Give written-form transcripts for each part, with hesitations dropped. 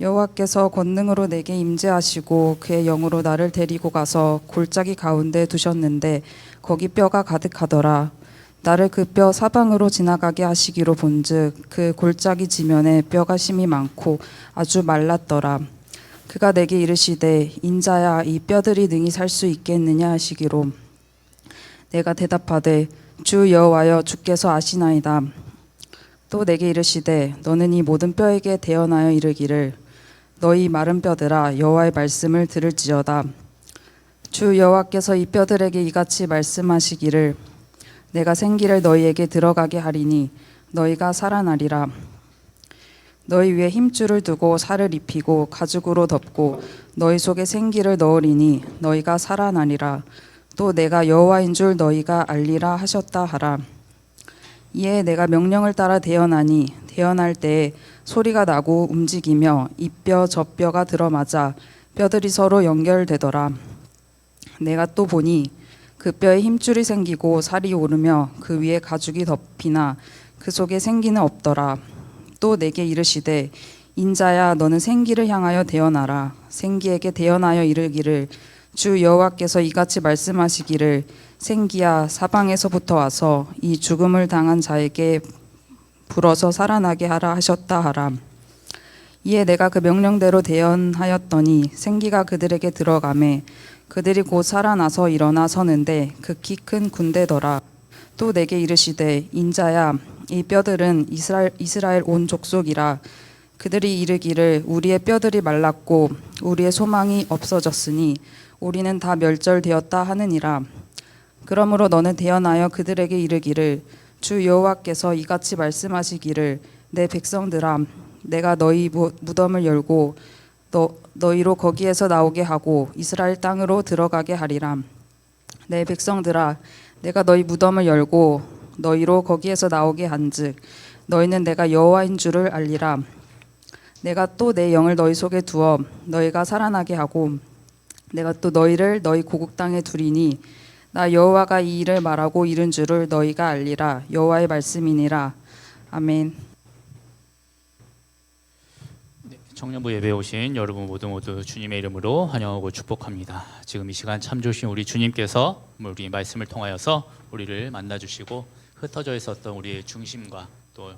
여호와께서 권능으로 내게 임재하시고 그의 영으로 나를 데리고 가서 골짜기 가운데 두셨는데 거기 뼈가 가득하더라. 나를 그 뼈 사방으로 지나가게 하시기로 본즉 그 골짜기 지면에 뼈가 심이 많고 아주 말랐더라. 그가 내게 이르시되 인자야 이 뼈들이 능히 살 수 있겠느냐 하시기로 내가 대답하되 주 여호와여 주께서 아시나이다. 또 내게 이르시되 너는 이 모든 뼈에게 대언하여 이르기를 너희 마른 뼈들아 여호와의 말씀을 들을지어다. 주 여호와께서 이 뼈들에게 이같이 말씀하시기를 내가 생기를 너희에게 들어가게 하리니 너희가 살아나리라. 너희 위에 힘줄을 두고 살을 입히고 가죽으로 덮고 너희 속에 생기를 넣으리니 너희가 살아나리라. 또 내가 여호와인 줄 너희가 알리라 하셨다 하라. 이에 내가 명령을 따라 대언하니 대언할 때에 소리가 나고 움직이며 이 뼈 저 뼈가 들어맞아 뼈들이 서로 연결되더라. 내가 또 보니 그 뼈에 힘줄이 생기고 살이 오르며 그 위에 가죽이 덮이나 그 속에 생기는 없더라. 또 내게 이르시되 인자야 너는 생기를 향하여 대언하라. 생기에게 대언하여 이르기를 주 여호와께서 이같이 말씀하시기를 생기야 사방에서부터 와서 이 죽음을 당한 자에게 불어서 살아나게 하라 하셨다 하라. 이에 내가 그 명령대로 대언하였더니 생기가 그들에게 들어가매 그들이 곧 살아나서 일어나 서는데 극히 큰 군대더라. 또 내게 이르시되 인자야 이 뼈들은 이스라엘 온 족속이라. 그들이 이르기를 우리의 뼈들이 말랐고 우리의 소망이 없어졌으니 우리는 다 멸절되었다 하느니라. 그러므로 너는 대언하여 그들에게 이르기를 주 여호와께서 이같이 말씀하시기를 내 백성들아 내가 너희 무덤을 열고 너희로 거기에서 나오게 하고 이스라엘 땅으로 들어가게 하리라. 내 백성들아 내가 너희 무덤을 열고 너희로 거기에서 나오게 한즉 너희는 내가 여호와인 줄을 알리라. 내가 또 내 영을 너희 속에 두어 너희가 살아나게 하고 내가 또 너희를 너희 고국 땅에 두리니 나 여호와가 이 일을 말하고 이른 줄을 너희가 알리라. 여호와의 말씀이니라. 아멘. 청년부 예배에 오신 여러분 모두 주님의 이름으로 환영하고 축복합니다. 지금 이 시간 참 좋으신 우리 주님께서 우리 말씀을 통하여서 우리를 만나주시고 흩어져 있었던 우리의 중심과 또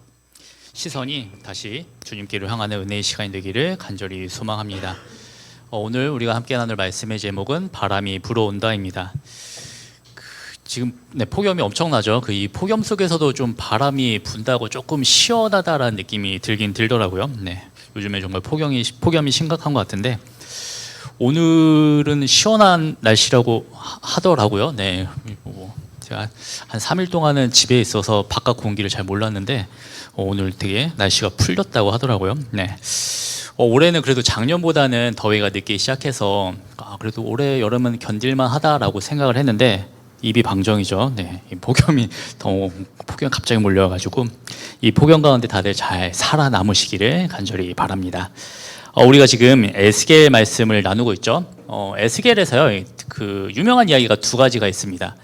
시선이 다시 주님께로 향하는 은혜의 시간이 되기를 간절히 소망합니다. 오늘 우리가 함께 나눌 말씀의 제목은 바람이 불어온다입니다. 지금 폭염이 엄청나죠. 이 폭염 속에서도 좀 바람이 분다고 조금 시원하다라는 느낌이 들긴 들더라고요. 요즘에 정말 폭염이 심각한 것 같은데 오늘은 시원한 날씨라고 하더라고요. 제가 한 3일 동안은 집에 있어서 바깥 공기를 잘 몰랐는데 오늘 되게 날씨가 풀렸다고 하더라고요. 올해는 그래도 작년보다는 더위가 늦게 시작해서 그래도 올해 여름은 견딜만 하다라고 생각을 했는데 입이 방정이죠. 폭염이 갑자기 몰려가지고 이 폭염 가운데 다들 잘 살아남으시기를 간절히 바랍니다. 우리가 지금 에스겔 말씀을 나누고 있죠. 에스겔에서요 그 유명한 이야기가 두 가지가 있습니다.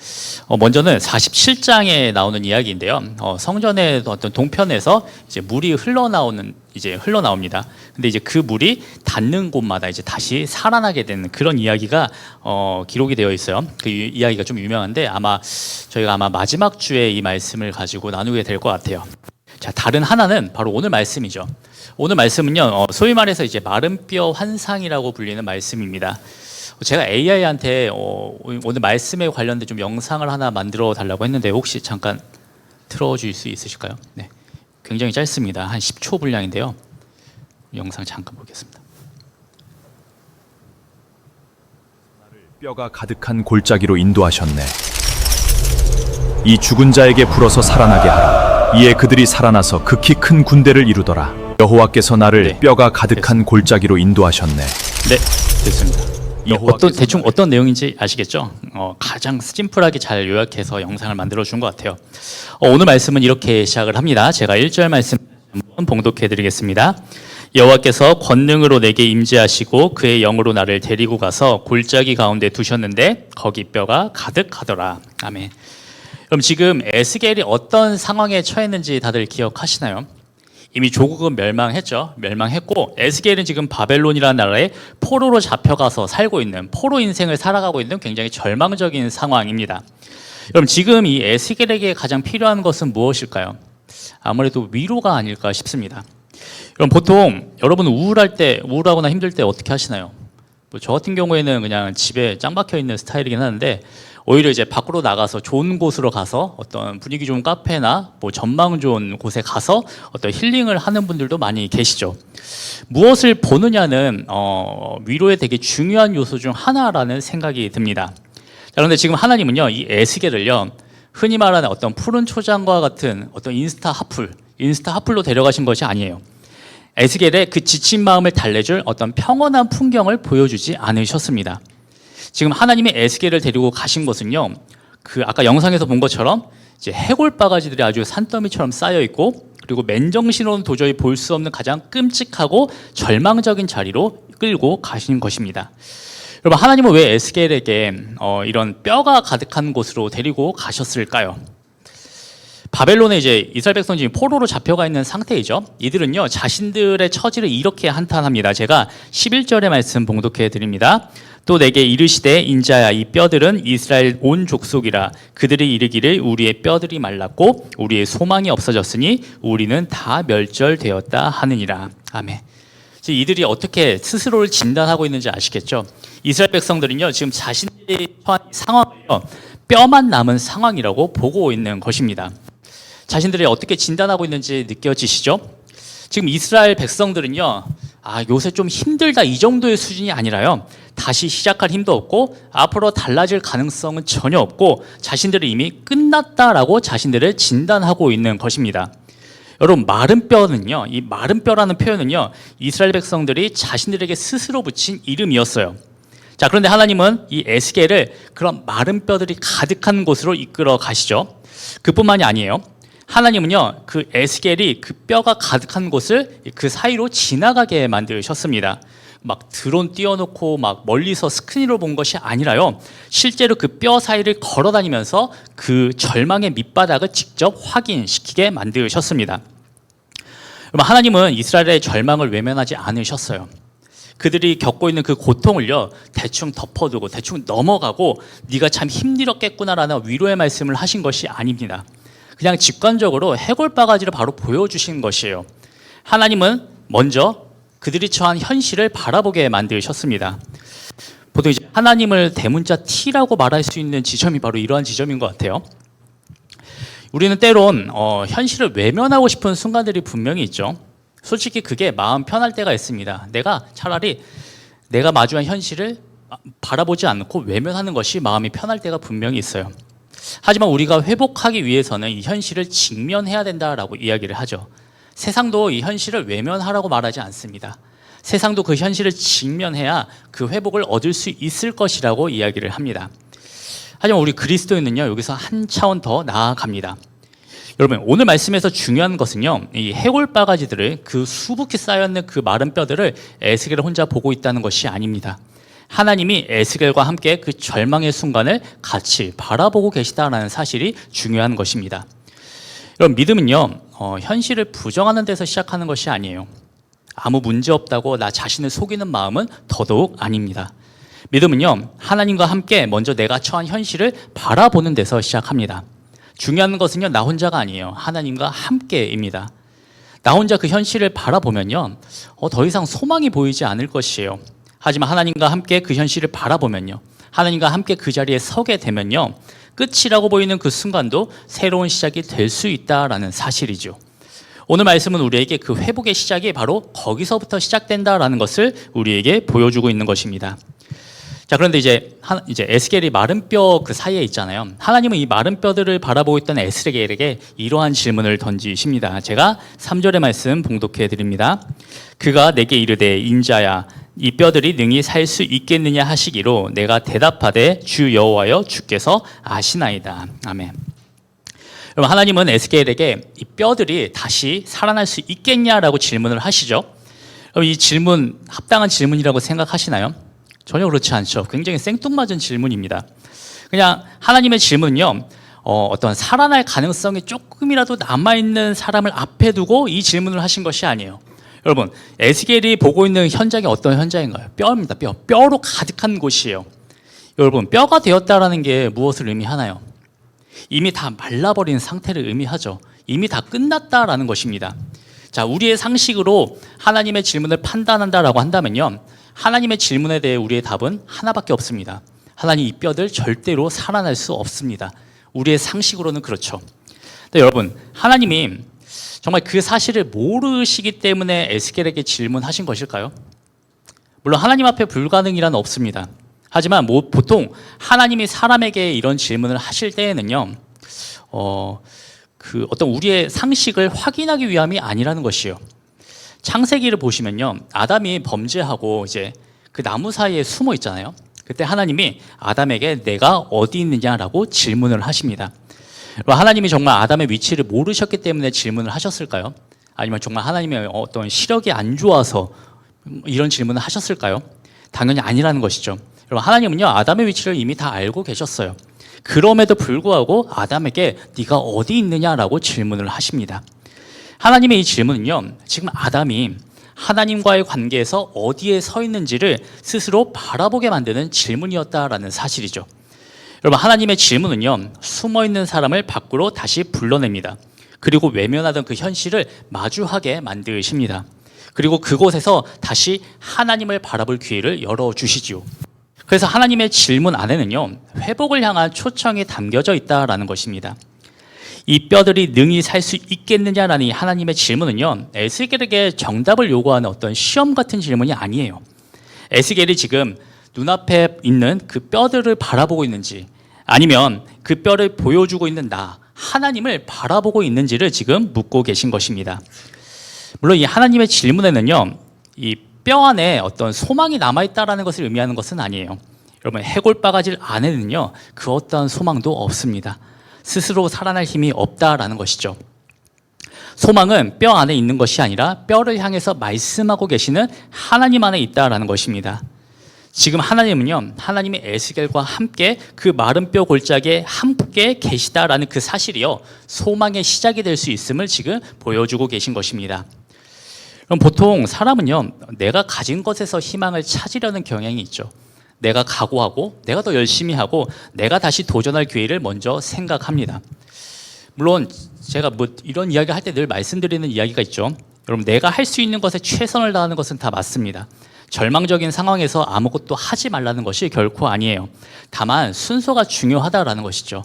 먼저는 47장에 나오는 이야기인데요. 성전의 어떤 동편에서 이제 물이 흘러나옵니다. 근데 이제 그 물이 닿는 곳마다 이제 다시 살아나게 되는 그런 이야기가 기록이 되어 있어요. 그 이야기가 좀 유명한데 저희가 마지막 주에 이 말씀을 가지고 나누게 될 것 같아요. 자, 다른 하나는 바로 오늘 말씀이죠. 오늘 말씀은요, 소위 말해서 이제 마른 뼈 환상이라고 불리는 말씀입니다. 제가 AI한테 오늘 말씀에 관련된 좀 영상을 하나 만들어 달라고 했는데 혹시 잠깐 틀어줄 수 있으실까요? 굉장히 짧습니다. 한 10초 분량인데요. 영상 잠깐 보겠습니다. 뼈가 가득한 골짜기로 인도하셨네. 이 죽은 자에게 불어서 살아나게 하라. 이에 그들이 살아나서 극히 큰 군대를 이루더라. 여호와께서 나를 뼈가 가득한 골짜기로 인도하셨네. 됐습니다. 대충 어떤 내용인지 아시겠죠? 가장 심플하게 잘 요약해서 영상을 만들어 준 것 같아요. 오늘 말씀은 이렇게 시작을 합니다. 제가 1절 말씀 한번 봉독해 드리겠습니다. 여호와께서 권능으로 내게 임재하시고 그의 영으로 나를 데리고 가서 골짜기 가운데 두셨는데 거기 뼈가 가득하더라. 아멘. 그럼 지금 에스겔이 어떤 상황에 처했는지 다들 기억하시나요? 이미 조국은 멸망했죠. 멸망했고 에스겔은 지금 바벨론이라는 나라에 포로로 잡혀가서 살고 있는 포로 인생을 살아가고 있는 굉장히 절망적인 상황입니다. 여러분 지금 이 에스겔에게 가장 필요한 것은 무엇일까요? 아무래도 위로가 아닐까 싶습니다. 여러분 보통 여러분 우울하거나 힘들 때 어떻게 하시나요? 뭐 저 같은 경우에는 그냥 집에 짱 박혀 있는 스타일이긴 하는데 오히려 이제 밖으로 나가서 좋은 곳으로 가서 어떤 분위기 좋은 카페나 뭐 전망 좋은 곳에 가서 어떤 힐링을 하는 분들도 많이 계시죠. 무엇을 보느냐는 위로의 되게 중요한 요소 중 하나라는 생각이 듭니다. 자, 그런데 지금 하나님은요, 이 에스겔을요, 흔히 말하는 어떤 푸른 초장과 같은 어떤 인스타 핫플로 데려가신 것이 아니에요. 에스겔의 그 지친 마음을 달래줄 어떤 평온한 풍경을 보여주지 않으셨습니다. 지금 하나님이 에스겔을 데리고 가신 것은요, 그 아까 영상에서 본 것처럼 이제 해골 바가지들이 아주 산더미처럼 쌓여 있고, 그리고 맨정신으로는 도저히 볼 수 없는 가장 끔찍하고 절망적인 자리로 끌고 가신 것입니다. 여러분 하나님은 왜 에스겔에게 이런 뼈가 가득한 곳으로 데리고 가셨을까요? 바벨론에 이제 이스라엘 백성이 지금 포로로 잡혀가 있는 상태이죠. 이들은요 자신들의 처지를 이렇게 한탄합니다. 제가 11절의 말씀 봉독해 드립니다. 또 내게 이르시되 인자야 이 뼈들은 이스라엘 온 족속이라 그들이 이르기를 우리의 뼈들이 말랐고 우리의 소망이 없어졌으니 우리는 다 멸절되었다 하느니라. 아멘. 이들이 어떻게 스스로를 진단하고 있는지 아시겠죠? 이스라엘 백성들은요 지금 자신들이 처한 상황을요 뼈만 남은 상황이라고 보고 있는 것입니다. 자신들이 어떻게 진단하고 있는지 느껴지시죠? 지금 이스라엘 백성들은요 요새 좀 힘들다 이 정도의 수준이 아니라요 다시 시작할 힘도 없고 앞으로 달라질 가능성은 전혀 없고 자신들이 이미 끝났다라고 자신들을 진단하고 있는 것입니다. 여러분 마른 뼈는요, 이 마른 뼈라는 표현은요 이스라엘 백성들이 자신들에게 스스로 붙인 이름이었어요. 자, 그런데 하나님은 이 에스겔을 그런 마른 뼈들이 가득한 곳으로 이끌어 가시죠. 그뿐만이 아니에요. 하나님은요 그 에스겔이 그 뼈가 가득한 곳을 그 사이로 지나가게 만드셨습니다. 막 드론 띄워놓고 막 멀리서 스크린으로 본 것이 아니라요 실제로 그 뼈 사이를 걸어 다니면서 그 절망의 밑바닥을 직접 확인시키게 만드셨습니다. 하나님은 이스라엘의 절망을 외면하지 않으셨어요. 그들이 겪고 있는 그 고통을요 대충 덮어두고 대충 넘어가고 네가 참 힘들었겠구나라는 위로의 말씀을 하신 것이 아닙니다. 그냥 직관적으로 해골 바가지를 바로 보여주신 것이에요. 하나님은 먼저 그들이 처한 현실을 바라보게 만드셨습니다. 보통 이제 하나님을 대문자 T라고 말할 수 있는 지점이 바로 이러한 지점인 것 같아요. 우리는 때론 현실을 외면하고 싶은 순간들이 분명히 있죠. 솔직히 그게 마음 편할 때가 있습니다. 내가 차라리 내가 마주한 현실을 바라보지 않고 외면하는 것이 마음이 편할 때가 분명히 있어요. 하지만 우리가 회복하기 위해서는 이 현실을 직면해야 된다라고 이야기를 하죠. 세상도 이 현실을 외면하라고 말하지 않습니다. 세상도 그 현실을 직면해야 그 회복을 얻을 수 있을 것이라고 이야기를 합니다. 하지만 우리 그리스도인은요 여기서 한 차원 더 나아갑니다. 여러분 오늘 말씀에서 중요한 것은요 이 해골 바가지들을 그 수북히 쌓여있는 그 마른 뼈들을 에스겔을 혼자 보고 있다는 것이 아닙니다. 하나님이 에스겔과 함께 그 절망의 순간을 같이 바라보고 계시다라는 사실이 중요한 것입니다. 여러분 믿음은요 현실을 부정하는 데서 시작하는 것이 아니에요. 아무 문제 없다고 나 자신을 속이는 마음은 더더욱 아닙니다. 믿음은요 하나님과 함께 먼저 내가 처한 현실을 바라보는 데서 시작합니다. 중요한 것은요 나 혼자가 아니에요. 하나님과 함께입니다. 나 혼자 그 현실을 바라보면요 더 이상 소망이 보이지 않을 것이에요. 하지만 하나님과 함께 그 현실을 바라보면요 하나님과 함께 그 자리에 서게 되면요 끝이라고 보이는 그 순간도 새로운 시작이 될 수 있다라는 사실이죠. 오늘 말씀은 우리에게 그 회복의 시작이 바로 거기서부터 시작된다라는 것을 우리에게 보여주고 있는 것입니다. 자, 그런데 이제 에스겔이 마른 뼈 그 사이에 있잖아요. 하나님은 이 마른 뼈들을 바라보고 있던 에스겔에게 이러한 질문을 던지십니다. 제가 3절의 말씀 봉독해 드립니다. 그가 내게 이르되 인자야 이 뼈들이 능히 살 수 있겠느냐 하시기로 내가 대답하되 주 여호와여 주께서 아시나이다. 아멘. 여러분 하나님은 에스겔에게 이 뼈들이 다시 살아날 수 있겠냐라고 질문을 하시죠. 여러분 이 질문 합당한 질문이라고 생각하시나요? 전혀 그렇지 않죠. 굉장히 생뚱맞은 질문입니다. 그냥 하나님의 질문은요 어떤 살아날 가능성이 조금이라도 남아있는 사람을 앞에 두고 이 질문을 하신 것이 아니에요. 여러분, 에스겔이 보고 있는 현장이 어떤 현장인가요? 뼈입니다. 뼈로 가득한 곳이에요. 여러분, 뼈가 되었다라는 게 무엇을 의미하나요? 이미 다 말라버린 상태를 의미하죠. 이미 다 끝났다라는 것입니다. 자, 우리의 상식으로 하나님의 질문을 판단한다라고 한다면요, 하나님의 질문에 대해 우리의 답은 하나밖에 없습니다. 하나님, 이 뼈들 절대로 살아날 수 없습니다. 우리의 상식으로는 그렇죠. 근데 여러분, 하나님이 정말 그 사실을 모르시기 때문에 에스겔에게 질문하신 것일까요? 물론 하나님 앞에 불가능이란 없습니다. 하지만 보통 하나님이 사람에게 이런 질문을 하실 때에는요, 어떤 우리의 상식을 확인하기 위함이 아니라는 것이에요. 창세기를 보시면요, 아담이 범죄하고 이제 그 나무 사이에 숨어 있잖아요. 그때 하나님이 아담에게 내가 어디 있느냐라고 질문을 하십니다. 하나님이 정말 아담의 위치를 모르셨기 때문에 질문을 하셨을까요? 아니면 정말 하나님의 어떤 시력이 안 좋아서 이런 질문을 하셨을까요? 당연히 아니라는 것이죠. 여러분, 하나님은요, 아담의 위치를 이미 다 알고 계셨어요. 그럼에도 불구하고 아담에게 네가 어디 있느냐라고 질문을 하십니다. 하나님의 이 질문은요, 지금 아담이 하나님과의 관계에서 어디에 서 있는지를 스스로 바라보게 만드는 질문이었다라는 사실이죠. 여러분, 하나님의 질문은요, 숨어있는 사람을 밖으로 다시 불러냅니다. 그리고 외면하던 그 현실을 마주하게 만드십니다. 그리고 그곳에서 다시 하나님을 바라볼 기회를 열어주시지요. 그래서 하나님의 질문 안에는요, 회복을 향한 초청이 담겨져 있다라는 것입니다. 이 뼈들이 능히 살 수 있겠느냐라는 하나님의 질문은요, 에스겔에게 정답을 요구하는 어떤 시험 같은 질문이 아니에요. 에스겔이 지금 눈앞에 있는 그 뼈들을 바라보고 있는지, 아니면 그 뼈를 보여주고 있는 나, 하나님을 바라보고 있는지를 지금 묻고 계신 것입니다. 물론 이 하나님의 질문에는요, 이 뼈 안에 어떤 소망이 남아있다라는 것을 의미하는 것은 아니에요. 여러분, 해골바가지 안에는요, 그 어떠한 소망도 없습니다. 스스로 살아날 힘이 없다라는 것이죠. 소망은 뼈 안에 있는 것이 아니라 뼈를 향해서 말씀하고 계시는 하나님 안에 있다라는 것입니다. 지금 하나님은요, 하나님이 에스겔과 함께 그 마른 뼈 골짜기에 함께 계시다라는 그 사실이요, 소망의 시작이 될 수 있음을 지금 보여주고 계신 것입니다. 그럼 보통 사람은요, 내가 가진 것에서 희망을 찾으려는 경향이 있죠. 내가 각오하고 내가 더 열심히 하고 내가 다시 도전할 기회를 먼저 생각합니다. 물론 제가 이런 이야기 할 때 늘 말씀드리는 이야기가 있죠. 여러분, 내가 할 수 있는 것에 최선을 다하는 것은 다 맞습니다. 절망적인 상황에서 아무것도 하지 말라는 것이 결코 아니에요. 다만 순서가 중요하다라는 것이죠.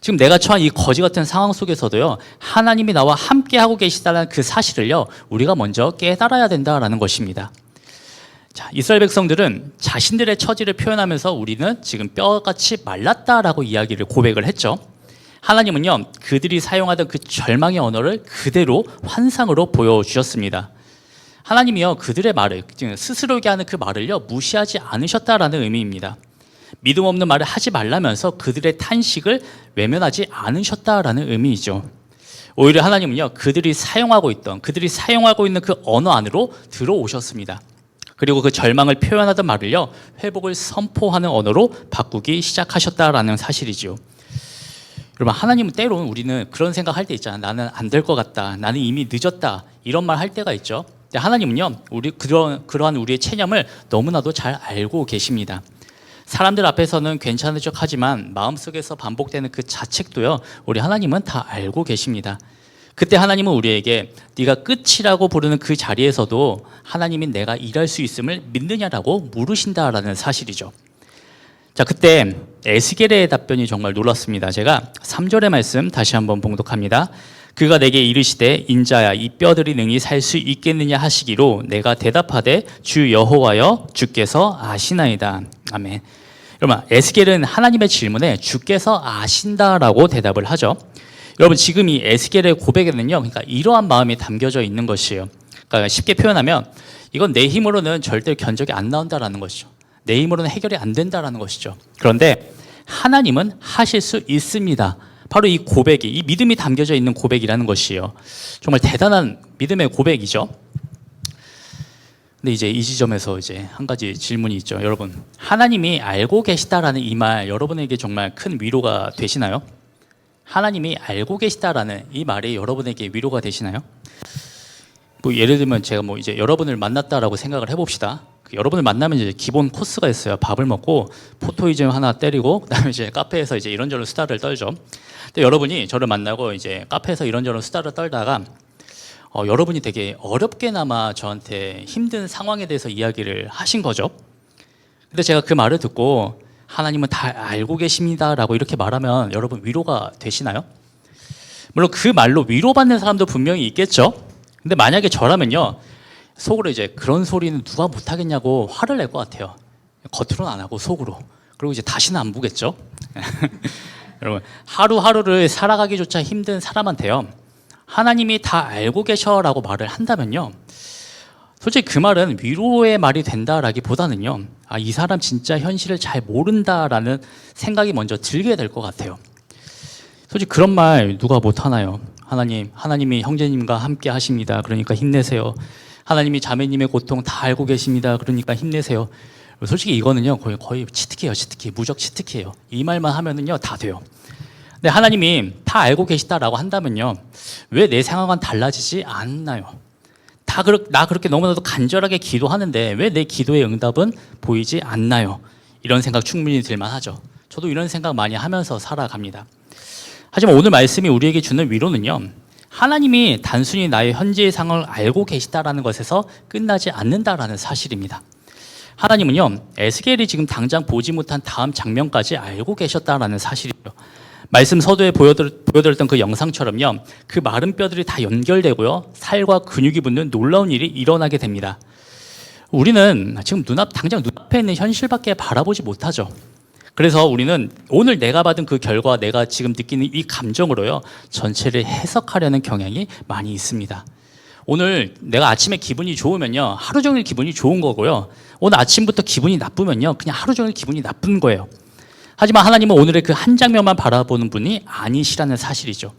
지금 내가 처한 이 거지 같은 상황 속에서도요, 하나님이 나와 함께 하고 계시다는 그 사실을요, 우리가 먼저 깨달아야 된다라는 것입니다. 자, 이스라엘 백성들은 자신들의 처지를 표현하면서 우리는 지금 뼈같이 말랐다라고 이야기를 고백을 했죠. 하나님은요, 그들이 사용하던 그 절망의 언어를 그대로 환상으로 보여주셨습니다. 하나님이요, 그들의 말을, 스스로에게 하는 그 말을요, 무시하지 않으셨다라는 의미입니다. 믿음 없는 말을 하지 말라면서 그들의 탄식을 외면하지 않으셨다라는 의미이죠. 오히려 하나님은요, 그들이 사용하고 있는 그 언어 안으로 들어오셨습니다. 그리고 그 절망을 표현하던 말을요, 회복을 선포하는 언어로 바꾸기 시작하셨다라는 사실이죠. 여러분, 하나님은 때로는 우리는 그런 생각할 때 있잖아요. 나는 안 될 것 같다, 나는 이미 늦었다, 이런 말 할 때가 있죠. 근데 하나님은요, 그러한 우리의 체념을 너무나도 잘 알고 계십니다. 사람들 앞에서는 괜찮은 척 하지만 마음속에서 반복되는 그 자책도요, 우리 하나님은 다 알고 계십니다. 그때 하나님은 우리에게 네가 끝이라고 부르는 그 자리에서도 하나님이 내가 일할 수 있음을 믿느냐라고 물으신다라는 사실이죠. 자, 그때 에스겔의 답변이 정말 놀랐습니다. 제가 3절의 말씀 다시 한번 봉독합니다. 그가 내게 이르시되 인자야, 이 뼈들이 능히 살 수 있겠느냐 하시기로 내가 대답하되 주 여호와여, 주께서 아시나이다. 아멘. 여러분, 에스겔은 하나님의 질문에 주께서 아신다라고 대답을 하죠. 여러분, 지금 이 에스겔의 고백에는요, 그러니까 이러한 마음이 담겨져 있는 것이에요. 그러니까 쉽게 표현하면 이건 내 힘으로는 절대 견적이 안 나온다라는 것이죠. 내 힘으로는 해결이 안 된다라는 것이죠. 그런데 하나님은 하실 수 있습니다. 바로 이 고백이, 이 믿음이 담겨져 있는 고백이라는 것이에요. 정말 대단한 믿음의 고백이죠. 근데 이제 이 지점에서 이제 한 가지 질문이 있죠. 여러분, 하나님이 알고 계시다라는 이 말 여러분에게 정말 큰 위로가 되시나요? 하나님이 알고 계시다라는 이 말이 여러분에게 위로가 되시나요? 뭐 예를 들면 제가 뭐 이제 여러분을 만났다라고 생각을 해봅시다. 여러분을 만나면 이제 기본 코스가 있어요. 밥을 먹고 포토이즘 하나 때리고 그다음에 이제 카페에서 이제 이런저런 수다를 떨죠. 근데 여러분이 저를 만나고 이제 카페에서 이런저런 수다를 떨다가 여러분이 되게 어렵게나마 저한테 힘든 상황에 대해서 이야기를 하신 거죠. 근데 제가 그 말을 듣고 하나님은 다 알고 계십니다라고 이렇게 말하면 여러분 위로가 되시나요? 물론 그 말로 위로받는 사람도 분명히 있겠죠. 근데 만약에 저라면요, 속으로 이제 그런 소리는 누가 못하겠냐고 화를 낼 것 같아요. 겉으로는 안 하고 속으로. 그리고 이제 다시는 안 보겠죠. 여러분, 하루하루를 살아가기조차 힘든 사람한테요, 하나님이 다 알고 계셔라고 말을 한다면요, 솔직히 그 말은 위로의 말이 된다라기보다는요, 아, 이 사람 진짜 현실을 잘 모른다라는 생각이 먼저 들게 될 것 같아요. 솔직히 그런 말 누가 못하나요? 하나님이 형제님과 함께 하십니다. 그러니까 힘내세요. 하나님이 자매님의 고통 다 알고 계십니다. 그러니까 힘내세요. 솔직히 이거는요, 거의 치트키예요. 치트키. 무적 치트키예요. 이 말만 하면은요, 다 돼요. 근데 하나님이 다 알고 계시다라고 한다면요, 왜 내 상황은 달라지지 않나요? 나 그렇게 너무나도 간절하게 기도하는데 왜 내 기도의 응답은 보이지 않나요? 이런 생각 충분히 들만 하죠. 저도 이런 생각 많이 하면서 살아갑니다. 하지만 오늘 말씀이 우리에게 주는 위로는요, 하나님이 단순히 나의 현재의 상황을 알고 계시다라는 것에서 끝나지 않는다라는 사실입니다. 하나님은요, 에스겔이 지금 당장 보지 못한 다음 장면까지 알고 계셨다라는 사실이죠. 말씀 서두에 보여드렸던 그 영상처럼요, 그 마른 뼈들이 다 연결되고요, 살과 근육이 붙는 놀라운 일이 일어나게 됩니다. 우리는 지금 당장 눈앞에 있는 현실밖에 바라보지 못하죠. 그래서 우리는 오늘 내가 받은 그 결과, 내가 지금 느끼는 이 감정으로요, 전체를 해석하려는 경향이 많이 있습니다. 오늘 내가 아침에 기분이 좋으면요, 하루 종일 기분이 좋은 거고요, 오늘 아침부터 기분이 나쁘면요, 그냥 하루 종일 기분이 나쁜 거예요. 하지만 하나님은 오늘의 그 한 장면만 바라보는 분이 아니시라는 사실이죠.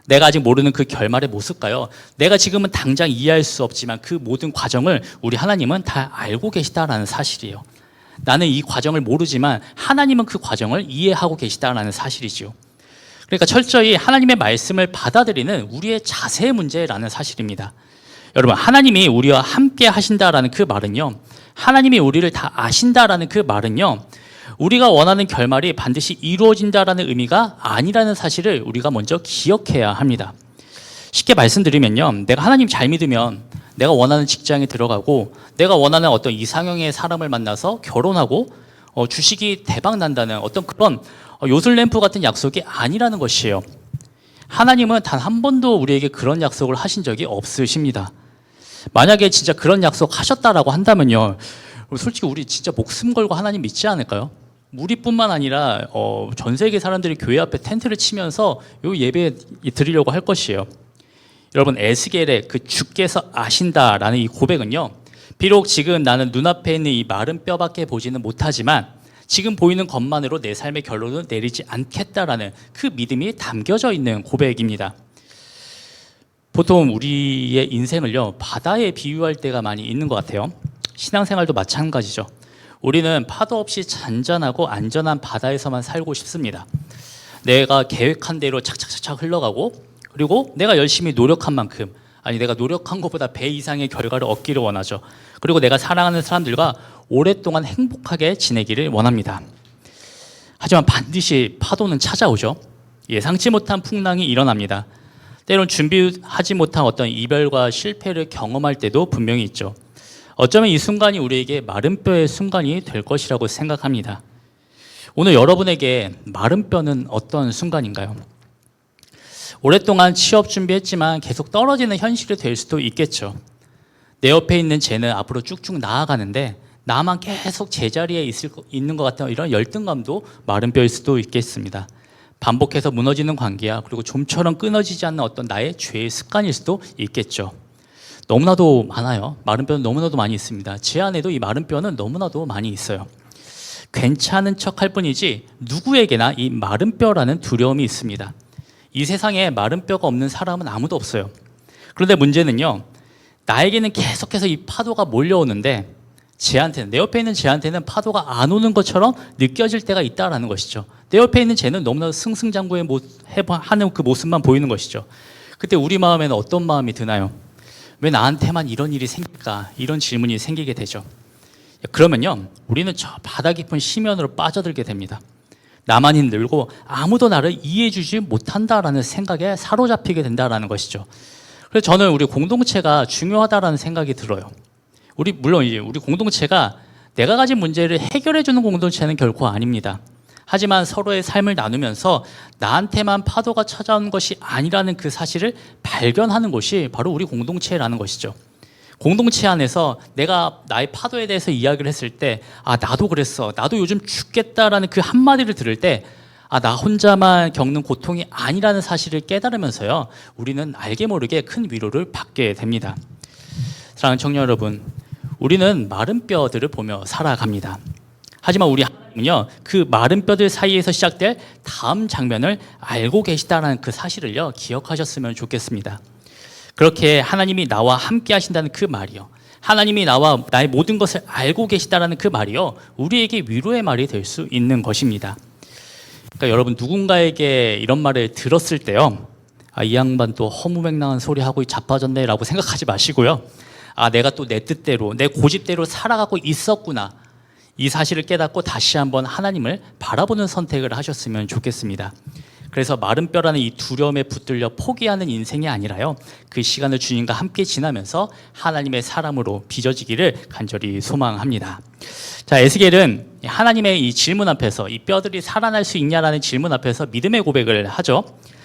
내가 아직 모르는 그 결말의 모습가요, 내가 지금은 당장 이해할 수 없지만 그 모든 과정을 우리 하나님은 다 알고 계시다라는 사실이에요. 나는 이 과정을 모르지만 하나님은 그 과정을 이해하고 계시다라는 사실이죠. 그러니까 철저히 하나님의 말씀을 받아들이는 우리의 자세의 문제라는 사실입니다. 여러분, 하나님이 우리와 함께 하신다라는 그 말은요, 하나님이 우리를 다 아신다라는 그 말은요, 우리가 원하는 결말이 반드시 이루어진다라는 의미가 아니라는 사실을 우리가 먼저 기억해야 합니다. 쉽게 말씀드리면요, 내가 하나님 잘 믿으면 내가 원하는 직장에 들어가고 내가 원하는 어떤 이상형의 사람을 만나서 결혼하고 주식이 대박 난다는 어떤 그런 요술램프 같은 약속이 아니라는 것이에요. 하나님은 단 한 번도 우리에게 그런 약속을 하신 적이 없으십니다. 만약에 진짜 그런 약속 하셨다라고 한다면요, 솔직히 우리 진짜 목숨 걸고 하나님 믿지 않을까요? 우리뿐만 아니라 전 세계 사람들이 교회 앞에 텐트를 치면서 요 예배 드리려고 할 것이에요. 여러분, 에스겔의 그 주께서 아신다라는 이 고백은요, 비록 지금 나는 눈앞에 있는 이 마른 뼈밖에 보지는 못하지만 지금 보이는 것만으로 내 삶의 결론은 내리지 않겠다라는 그 믿음이 담겨져 있는 고백입니다. 보통 우리의 인생을요, 바다에 비유할 때가 많이 있는 것 같아요. 신앙생활도 마찬가지죠. 우리는 파도 없이 잔잔하고 안전한 바다에서만 살고 싶습니다. 내가 계획한 대로 착착착착 흘러가고, 그리고 내가 열심히 노력한 만큼, 아니 내가 노력한 것보다 배 이상의 결과를 얻기를 원하죠. 그리고 내가 사랑하는 사람들과 오랫동안 행복하게 지내기를 원합니다. 하지만 반드시 파도는 찾아오죠. 예상치 못한 풍랑이 일어납니다. 때론 준비하지 못한 어떤 이별과 실패를 경험할 때도 분명히 있죠. 어쩌면 이 순간이 우리에게 마른 뼈의 순간이 될 것이라고 생각합니다. 오늘 여러분에게 마른 뼈는 어떤 순간인가요? 오랫동안 취업 준비했지만 계속 떨어지는 현실이 될 수도 있겠죠. 내 옆에 있는 쟤는 앞으로 쭉쭉 나아가는데 나만 계속 제자리에 있는 것 같은 이런 열등감도 마른 뼈일 수도 있겠습니다. 반복해서 무너지는 관계야, 그리고 좀처럼 끊어지지 않는 어떤 나의 죄의 습관일 수도 있겠죠. 너무나도 많아요. 마른 뼈는 너무나도 많이 있습니다. 제 안에도 이 마른 뼈는 너무나도 많이 있어요. 괜찮은 척할 뿐이지 누구에게나 이 마른 뼈라는 두려움이 있습니다. 이 세상에 마른 뼈가 없는 사람은 아무도 없어요. 그런데 문제는요, 나에게는 계속해서 이 파도가 몰려오는데 내 옆에 있는 쟤한테는 파도가 안 오는 것처럼 느껴질 때가 있다는 것이죠. 내 옆에 있는 쟤는 너무나 승승장구의 하는 그 모습만 보이는 것이죠. 그때 우리 마음에는 어떤 마음이 드나요? 왜 나한테만 이런 일이 생길까? 이런 질문이 생기게 되죠. 그러면요, 우리는 저 바다 깊은 심연으로 빠져들게 됩니다. 나만 힘들고 아무도 나를 이해해주지 못한다라는 생각에 사로잡히게 된다라는 것이죠. 그래서 저는 우리 공동체가 중요하다라는 생각이 들어요. 물론 이제 우리 공동체가 내가 가진 문제를 해결해주는 공동체는 결코 아닙니다. 하지만 서로의 삶을 나누면서 나한테만 파도가 찾아온 것이 아니라는 그 사실을 발견하는 것이 바로 우리 공동체라는 것이죠. 공동체 안에서 내가 나의 파도에 대해서 이야기를 했을 때, 아, 나도 그랬어, 나도 요즘 죽겠다라는 그 한마디를 들을 때, 아, 나 혼자만 겪는 고통이 아니라는 사실을 깨달으면서요, 우리는 알게 모르게 큰 위로를 받게 됩니다. 사랑하는 청년 여러분, 우리는 마른 뼈들을 보며 살아갑니다. 하지만 우리 하나님은요, 그 마른 뼈들 사이에서 시작될 다음 장면을 알고 계시다는 그 사실을요, 기억하셨으면 좋겠습니다. 그렇게 하나님이 나와 함께 하신다는 그 말이요, 하나님이 나와 나의 모든 것을 알고 계시다는 그 말이요, 우리에게 위로의 말이 될 수 있는 것입니다. 그러니까 여러분, 누군가에게 이런 말을 들었을 때요, 아, 이 양반 또 허무맹랑한 소리 하고 자빠졌네 라고 생각하지 마시고요, 아, 내가 또 내 뜻대로 내 고집대로 살아가고 있었구나, 이 사실을 깨닫고 다시 한번 하나님을 바라보는 선택을 하셨으면 좋겠습니다. 그래서 마른 뼈라는 이 두려움에 붙들려 포기하는 인생이 아니라요, 그 시간을 주님과 함께 지나면서 하나님의 사람으로 빚어지기를 간절히 소망합니다. 자, 에스겔은 하나님의 이 질문 앞에서, 이 뼈들이 살아날 수 있냐라는 질문 앞에서 믿음의 고백을 하죠.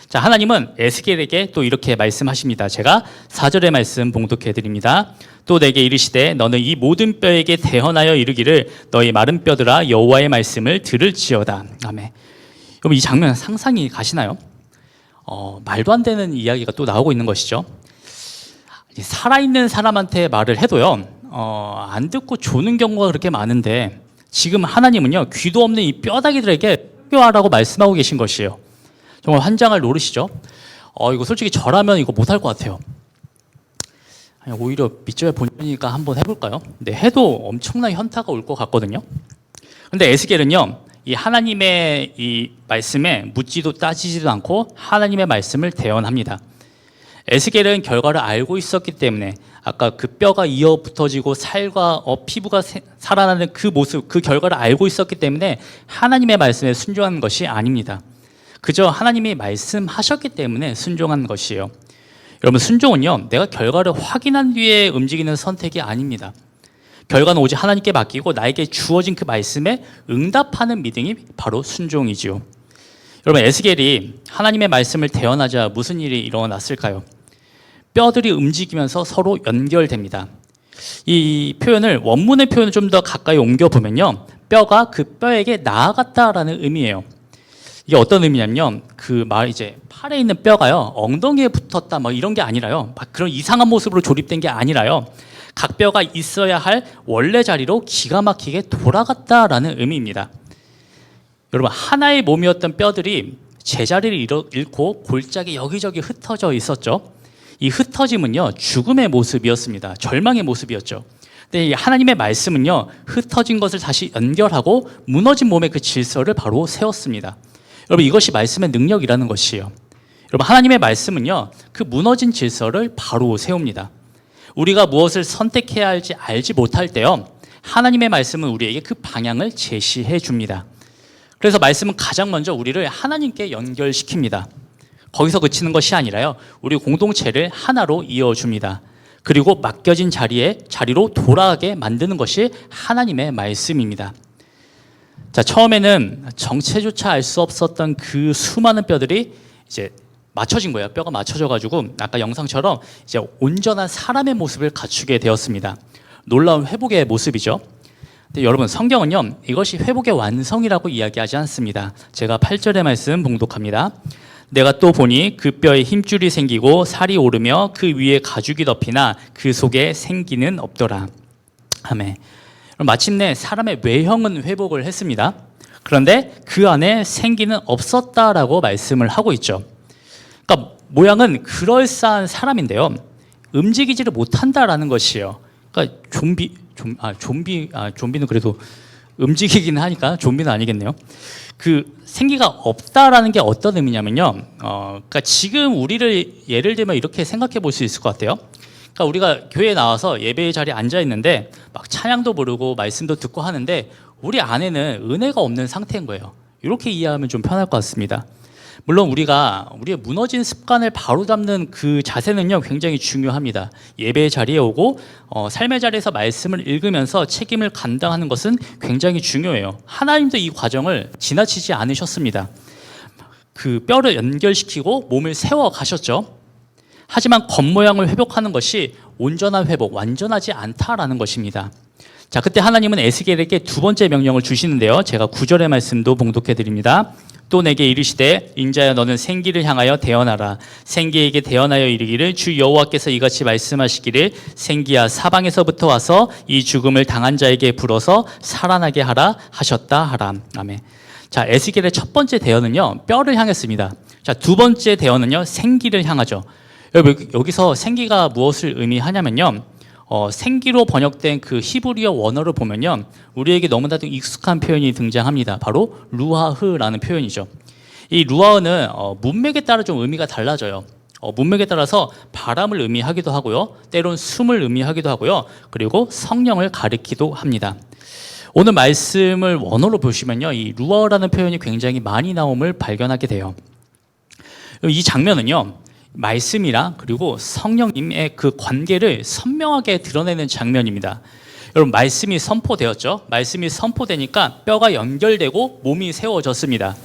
자, 하나님은 에스겔에게 또 이렇게 말씀하십니다. 제가 4절의 말씀 봉독해 드립니다. 또 내게 이르시되 너는 이 모든 뼈에게 대언하여 이르기를 너희 마른 뼈들아 여호와의 말씀을 들을지어다. 아멘. 여러분, 이 장면 상상이 가시나요? 말도 안 되는 이야기가 또 나오고 있는 것이죠. 살아있는 사람한테 말을 해도요, 안 듣고 조는 경우가 그렇게 많은데, 지금 하나님은요, 귀도 없는 이 뼈다귀들에게 뼈하라고 말씀하고 계신 것이에요. 정말 환장할 노릇이죠. 이거 솔직히 저라면 이거 못할 것 같아요. 오히려 밑줄 본전이니까 한번 해볼까요? 근데 해도 엄청난 현타가 올 것 같거든요. 근데 에스겔은요, 이 하나님의 이 말씀에 묻지도 따지지도 않고 하나님의 말씀을 대언합니다. 에스겔은 결과를 알고 있었기 때문에 아까 그 뼈가 이어 붙어지고 살과 피부가 살아나는 그 모습, 그 결과를 알고 있었기 때문에 하나님의 말씀에 순종한 것이 아닙니다. 그저 하나님이 말씀하셨기 때문에 순종한 것이에요. 여러분, 순종은요, 내가 결과를 확인한 뒤에 움직이는 선택이 아닙니다. 결과는 오직 하나님께 맡기고 나에게 주어진 그 말씀에 응답하는 믿음이 바로 순종이지요. 여러분, 에스겔이 하나님의 말씀을 대언하자 무슨 일이 일어났을까요? 뼈들이 움직이면서 서로 연결됩니다. 이 표현을, 원문의 표현을 좀 더 가까이 옮겨보면요, 뼈가 그 뼈에게 나아갔다라는 의미예요. 이게 어떤 의미냐면요, 이제 팔에 있는 뼈가요, 엉덩이에 붙었다 뭐 이런 게 아니라요, 막 그런 이상한 모습으로 조립된 게 아니라요, 각 뼈가 있어야 할 원래 자리로 기가 막히게 돌아갔다라는 의미입니다. 여러분, 하나의 몸이었던 뼈들이 제자리를 잃고 골짜기 여기저기 흩어져 있었죠. 이 흩어짐은요, 죽음의 모습이었습니다. 절망의 모습이었죠. 근데 하나님의 말씀은요, 흩어진 것을 다시 연결하고 무너진 몸의 그 질서를 바로 세웠습니다. 여러분, 이것이 말씀의 능력이라는 것이에요. 여러분, 하나님의 말씀은요, 그 무너진 질서를 바로 세웁니다. 우리가 무엇을 선택해야 할지 알지 못할 때요, 하나님의 말씀은 우리에게 그 방향을 제시해 줍니다. 그래서 말씀은 가장 먼저 우리를 하나님께 연결시킵니다. 거기서 그치는 것이 아니라요, 우리 공동체를 하나로 이어줍니다. 그리고 맡겨진 자리로 돌아가게 만드는 것이 하나님의 말씀입니다. 자, 처음에는 정체조차 알 수 없었던 그 수많은 뼈들이 이제 맞춰진 거예요. 뼈가 맞춰져가지고 아까 영상처럼 이제 온전한 사람의 모습을 갖추게 되었습니다. 놀라운 회복의 모습이죠. 근데 여러분, 성경은요, 이것이 회복의 완성이라고 이야기하지 않습니다. 제가 8절의 말씀 봉독합니다. 내가 또 보니 그 뼈에 힘줄이 생기고 살이 오르며 그 위에 가죽이 덮이나 그 속에 생기는 없더라. 아멘. 마침내 사람의 외형은 회복을 했습니다. 그런데 그 안에 생기는 없었다라고 말씀을 하고 있죠. 그러니까 모양은 그럴싸한 사람인데요, 움직이지를 못한다라는 것이에요. 그러니까 좀비는 그래도 움직이긴 하니까 좀비는 아니겠네요. 그 생기가 없다라는 게 어떤 의미냐면요. 그러니까 지금 우리를 예를 들면 이렇게 생각해 볼 수 있을 것 같아요. 그러니까 우리가 교회에 나와서 예배의 자리에 앉아 있는데 막 찬양도 부르고 말씀도 듣고 하는데 우리 안에는 은혜가 없는 상태인 거예요. 이렇게 이해하면 좀 편할 것 같습니다. 물론 우리가 우리의 무너진 습관을 바로잡는 그 자세는요 굉장히 중요합니다. 예배의 자리에 오고 삶의 자리에서 말씀을 읽으면서 책임을 감당하는 것은 굉장히 중요해요. 하나님도 이 과정을 지나치지 않으셨습니다. 그 뼈를 연결시키고 몸을 세워 가셨죠. 하지만 겉모양을 회복하는 것이 온전한 회복, 완전하지 않다라는 것입니다. 자, 그때 하나님은 에스겔에게 두 번째 명령을 주시는데요. 제가 9절의 말씀도 봉독해 드립니다. 또 내게 이르시되 인자야 너는 생기를 향하여 대언하라. 생기에게 대언하여 이르기를 주 여호와께서 이같이 말씀하시기를 생기야 사방에서부터 와서 이 죽음을 당한 자에게 불어서 살아나게 하라 하셨다 하라. 아멘. 자, 에스겔의 첫 번째 대언은요 뼈를 향했습니다. 자, 두 번째 대언은요 생기를 향하죠. 여기서 생기가 무엇을 의미하냐면요 생기로 번역된 그 히브리어 원어를 보면요 우리에게 너무나도 익숙한 표현이 등장합니다. 바로 루아흐라는 표현이죠. 이 루아흐는 문맥에 따라 좀 의미가 달라져요. 문맥에 따라서 바람을 의미하기도 하고요, 때론 숨을 의미하기도 하고요, 그리고 성령을 가리키기도 합니다. 오늘 말씀을 원어로 보시면요 이 루아흐라는 표현이 굉장히 많이 나옴을 발견하게 돼요. 이 장면은요 말씀이랑 그리고 성령님의 그 관계를 선명하게 드러내는 장면입니다. 여러분 말씀이 선포되었죠. 말씀이 선포되니까 뼈가 연결되고 몸이 세워졌습니다.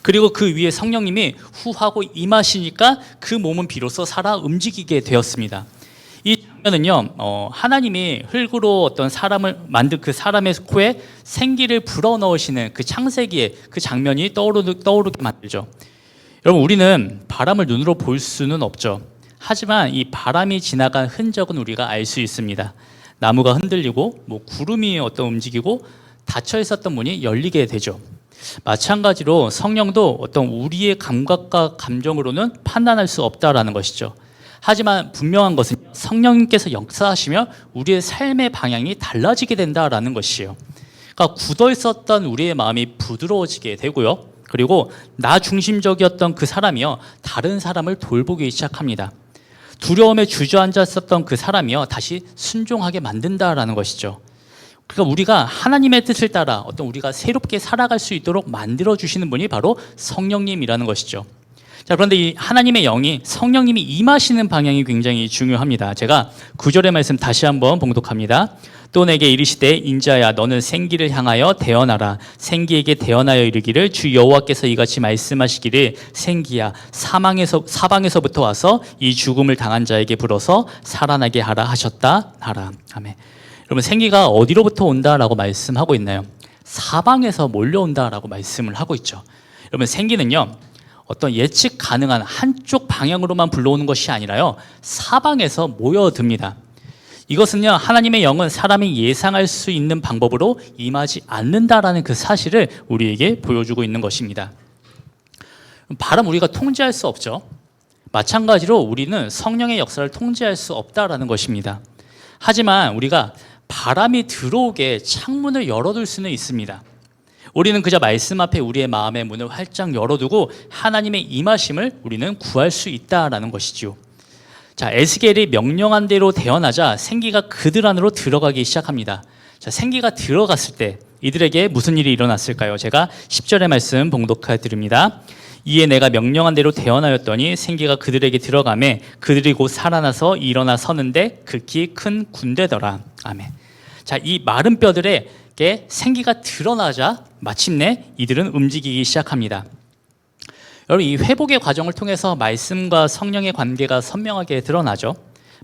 그리고 그 위에 성령님이 후하고 임하시니까 그 몸은 비로소 살아 움직이게 되었습니다. 이 장면은요 하나님이 흙으로 어떤 사람을 만든 그 사람의 코에 생기를 불어넣으시는 그 창세기의 그 장면이 떠오르게 만들죠. 여러분 우리는 바람을 눈으로 볼 수는 없죠. 하지만 이 바람이 지나간 흔적은 우리가 알 수 있습니다. 나무가 흔들리고 구름이 움직이고 닫혀 있었던 문이 열리게 되죠. 마찬가지로 성령도 어떤 우리의 감각과 감정으로는 판단할 수 없다라는 것이죠. 하지만 분명한 것은 성령님께서 역사하시며 우리의 삶의 방향이 달라지게 된다라는 것이에요. 그러니까 굳어 있었던 우리의 마음이 부드러워지게 되고요. 그리고 나 중심적이었던 그 사람이요 다른 사람을 돌보기 시작합니다. 두려움에 주저앉았었던 그 사람이요 다시 순종하게 만든다라는 것이죠. 그러니까 우리가 하나님의 뜻을 따라 우리가 새롭게 살아갈 수 있도록 만들어 주시는 분이 바로 성령님이라는 것이죠. 자, 그런데 이 하나님의 영이 성령님이 임하시는 방향이 굉장히 중요합니다. 제가 9절의 말씀 다시 한번 봉독합니다. 또 내게 이르시되 인자야 너는 생기를 향하여 대언하라. 생기에게 대언하여 이르기를 주 여호와께서 이같이 말씀하시기를 생기야 사방에서부터 와서 이 죽음을 당한 자에게 불어서 살아나게 하라 하셨다 하라. 아멘. 여러분 생기가 어디로부터 온다라고 말씀하고 있나요? 사방에서 몰려온다라고 말씀을 하고 있죠. 여러분 생기는요 어떤 예측 가능한 한쪽 방향으로만 불러오는 것이 아니라요 사방에서 모여듭니다. 이것은요 하나님의 영은 사람이 예상할 수 있는 방법으로 임하지 않는다라는 그 사실을 우리에게 보여주고 있는 것입니다. 바람 우리가 통제할 수 없죠. 마찬가지로 우리는 성령의 역사를 통제할 수 없다라는 것입니다. 하지만 우리가 바람이 들어오게 창문을 열어둘 수는 있습니다. 우리는 그저 말씀 앞에 우리의 마음의 문을 활짝 열어두고 하나님의 임하심을 우리는 구할 수 있다라는 것이지요. 자, 에스겔이 명령한 대로 대언하자 생기가 그들 안으로 들어가기 시작합니다. 자, 생기가 들어갔을 때 이들에게 무슨 일이 일어났을까요? 제가 10절의 말씀 봉독해 드립니다. 이에 내가 명령한 대로 대언하였더니 생기가 그들에게 들어가매 그들이 곧 살아나서 일어나 서는데 극히 큰 군대더라. 아멘. 자, 이 마른 뼈들에게 생기가 드러나자 마침내 이들은 움직이기 시작합니다. 여러분 이 회복의 과정을 통해서 말씀과 성령의 관계가 선명하게 드러나죠.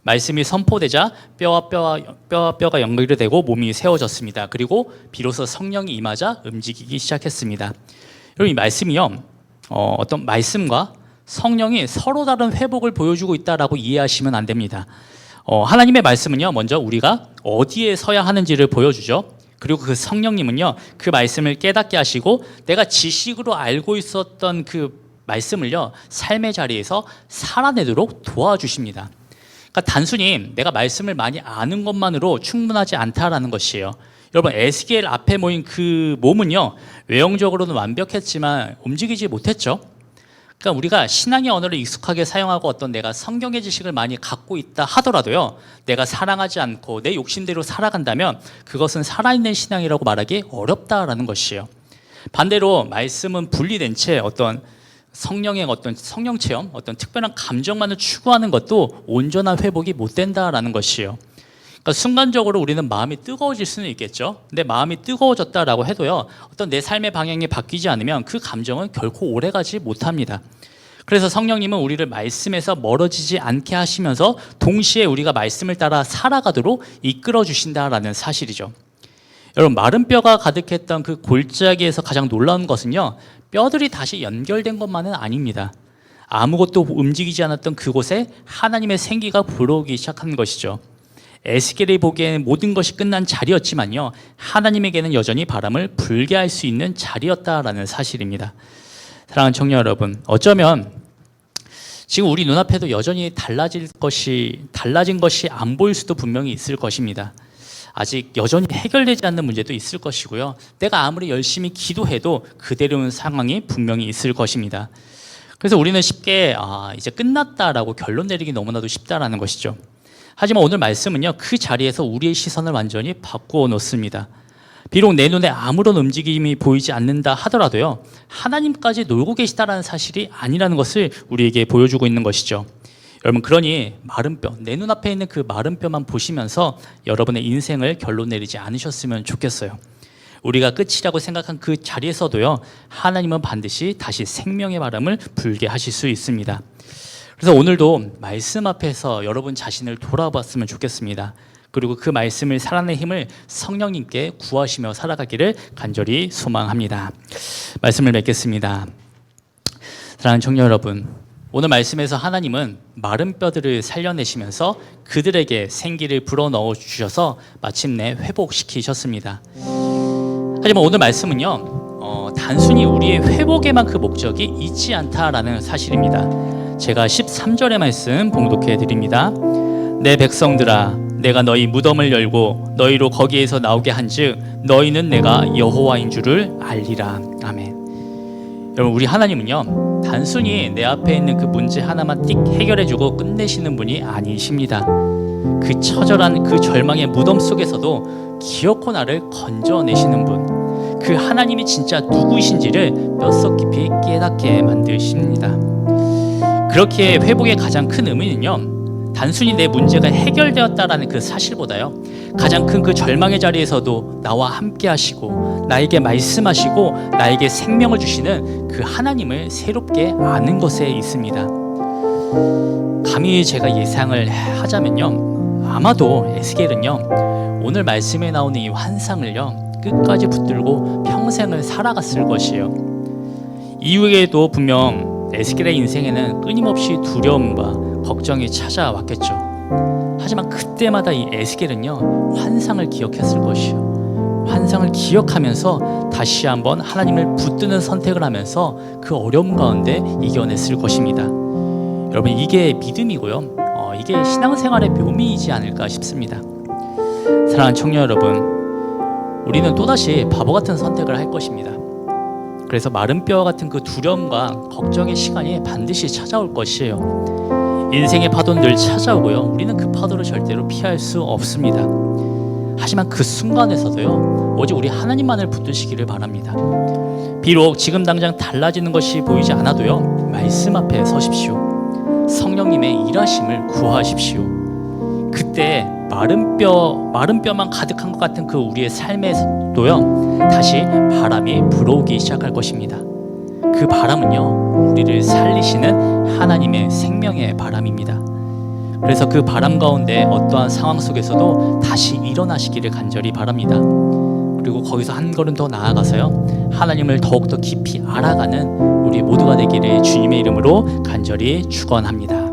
말씀이 선포되자 뼈와 뼈가 연결이 되고 몸이 세워졌습니다. 그리고 비로소 성령이 임하자 움직이기 시작했습니다. 여러분 이 말씀이요 어떤 말씀과 성령이 서로 다른 회복을 보여주고 있다라고 이해하시면 안 됩니다. 하나님의 말씀은요 먼저 우리가 어디에 서야 하는지를 보여주죠. 그리고 그 성령님은요 그 말씀을 깨닫게 하시고 내가 지식으로 알고 있었던 그 말씀을요 삶의 자리에서 살아내도록 도와주십니다. 그러니까 단순히 내가 말씀을 많이 아는 것만으로 충분하지 않다라는 것이에요. 여러분 에스겔 앞에 모인 그 몸은요, 외형적으로는 완벽했지만 움직이지 못했죠. 그러니까 우리가 신앙의 언어를 익숙하게 사용하고 어떤 내가 성경의 지식을 많이 갖고 있다 하더라도요, 내가 사랑하지 않고 내 욕심대로 살아간다면 그것은 살아있는 신앙이라고 말하기 어렵다라는 것이에요. 반대로 말씀은 분리된 채 어떤 성령의 어떤 성령 체험, 어떤 특별한 감정만을 추구하는 것도 온전한 회복이 못 된다라는 것이에요. 그러니까 순간적으로 우리는 마음이 뜨거워질 수는 있겠죠. 근데 마음이 뜨거워졌다라고 해도요, 어떤 내 삶의 방향이 바뀌지 않으면 그 감정은 결코 오래가지 못합니다. 그래서 성령님은 우리를 말씀에서 멀어지지 않게 하시면서 동시에 우리가 말씀을 따라 살아가도록 이끌어 주신다라는 사실이죠. 여러분 마른 뼈가 가득했던 그 골짜기에서 가장 놀라운 것은요, 뼈들이 다시 연결된 것만은 아닙니다. 아무것도 움직이지 않았던 그곳에 하나님의 생기가 불어오기 시작한 것이죠. 에스겔이 보기에는 모든 것이 끝난 자리였지만요, 하나님에게는 여전히 바람을 불게 할 수 있는 자리였다라는 사실입니다. 사랑하는 청년 여러분, 어쩌면 지금 우리 눈앞에도 여전히 달라진 것이 안 보일 수도 분명히 있을 것입니다. 아직 여전히 해결되지 않는 문제도 있을 것이고요, 내가 아무리 열심히 기도해도 그대로인 상황이 분명히 있을 것입니다. 그래서 우리는 쉽게 이제 끝났다라고 결론 내리기 너무나도 쉽다라는 것이죠. 하지만 오늘 말씀은요, 그 자리에서 우리의 시선을 완전히 바꾸어 놓습니다. 비록 내 눈에 아무런 움직임이 보이지 않는다 하더라도요, 하나님까지 놀고 계시다라는 사실이 아니라는 것을 우리에게 보여주고 있는 것이죠. 여러분, 그러니 마른 뼈, 내 눈앞에 있는 그 마른 뼈만 보시면서 여러분의 인생을 결론 내리지 않으셨으면 좋겠어요. 우리가 끝이라고 생각한 그 자리에서도요, 하나님은 반드시 다시 생명의 바람을 불게 하실 수 있습니다. 그래서 오늘도 말씀 앞에서 여러분 자신을 돌아봤으면 좋겠습니다. 그리고 그 말씀을 살아낼 힘을 성령님께 구하시며 살아가기를 간절히 소망합니다. 말씀을 맺겠습니다. 사랑하는 청년 여러분, 오늘 말씀에서 하나님은 마른 뼈들을 살려내시면서 그들에게 생기를 불어넣어 주셔서 마침내 회복시키셨습니다. 하지만 오늘 말씀은요, 단순히 우리의 회복에만 그 목적이 있지 않다라는 사실입니다. 제가 13절의 말씀 봉독해 드립니다. 내 백성들아, 내가 너희 무덤을 열고 너희로 거기에서 나오게 한즉 너희는 내가 여호와인 줄을 알리라. 아멘. 여러분, 우리 하나님은요, 단순히 내 앞에 있는 그 문제 하나만 띡 해결해주고 끝내시는 분이 아니십니다. 그 처절한 그 절망의 무덤 속에서도 기어코 나를 건져내시는 분, 그 하나님이 진짜 누구이신지를 뼛속 깊이 깨닫게 만드십니다. 그렇게 회복의 가장 큰 의미는요, 단순히 내 문제가 해결되었다라는 그 사실보다요, 가장 큰 그 절망의 자리에서도 나와 함께 하시고 나에게 말씀하시고 나에게 생명을 주시는 그 하나님을 새롭게 아는 것에 있습니다. 감히 제가 예상을 하자면요, 아마도 에스겔은요, 오늘 말씀에 나오는 이 환상을요 끝까지 붙들고 평생을 살아갔을 것이에요. 이후에도 분명 에스겔의 인생에는 끊임없이 두려움과 걱정이 찾아왔겠죠. 하지만 그때마다 이 에스겔은요, 환상을 기억했을 것이요, 환상을 기억하면서 다시 한번 하나님을 붙드는 선택을 하면서 그 어려움 가운데 이겨냈을 것입니다. 여러분, 이게 믿음이고요, 이게 신앙생활의 묘미이지 않을까 싶습니다. 사랑하는 청년 여러분, 우리는 또다시 바보 같은 선택을 할 것입니다. 그래서 마른 뼈와 같은 그 두려움과 걱정의 시간이 반드시 찾아올 것이에요. 인생의 파도는 늘 찾아오고요, 우리는 그 파도를 절대로 피할 수 없습니다. 하지만 그 순간에서도요, 오직 우리 하나님만을 붙드시기를 바랍니다. 비록 지금 당장 달라지는 것이 보이지 않아도요, 말씀 앞에 서십시오. 성령님의 일하심을 구하십시오. 그때 마른 뼈만 가득한 것 같은 그 우리의 삶에서도요, 다시 바람이 불어오기 시작할 것입니다. 그 바람은요, 우리를 살리시는 하나님의 생명의 바람입니다. 그래서 그 바람 가운데 어떠한 상황 속에서도 다시 일어나시기를 간절히 바랍니다. 그리고 거기서 한 걸음 더 나아가서요, 하나님을 더욱더 깊이 알아가는 우리 모두가 되기를 주님의 이름으로 간절히 축원합니다.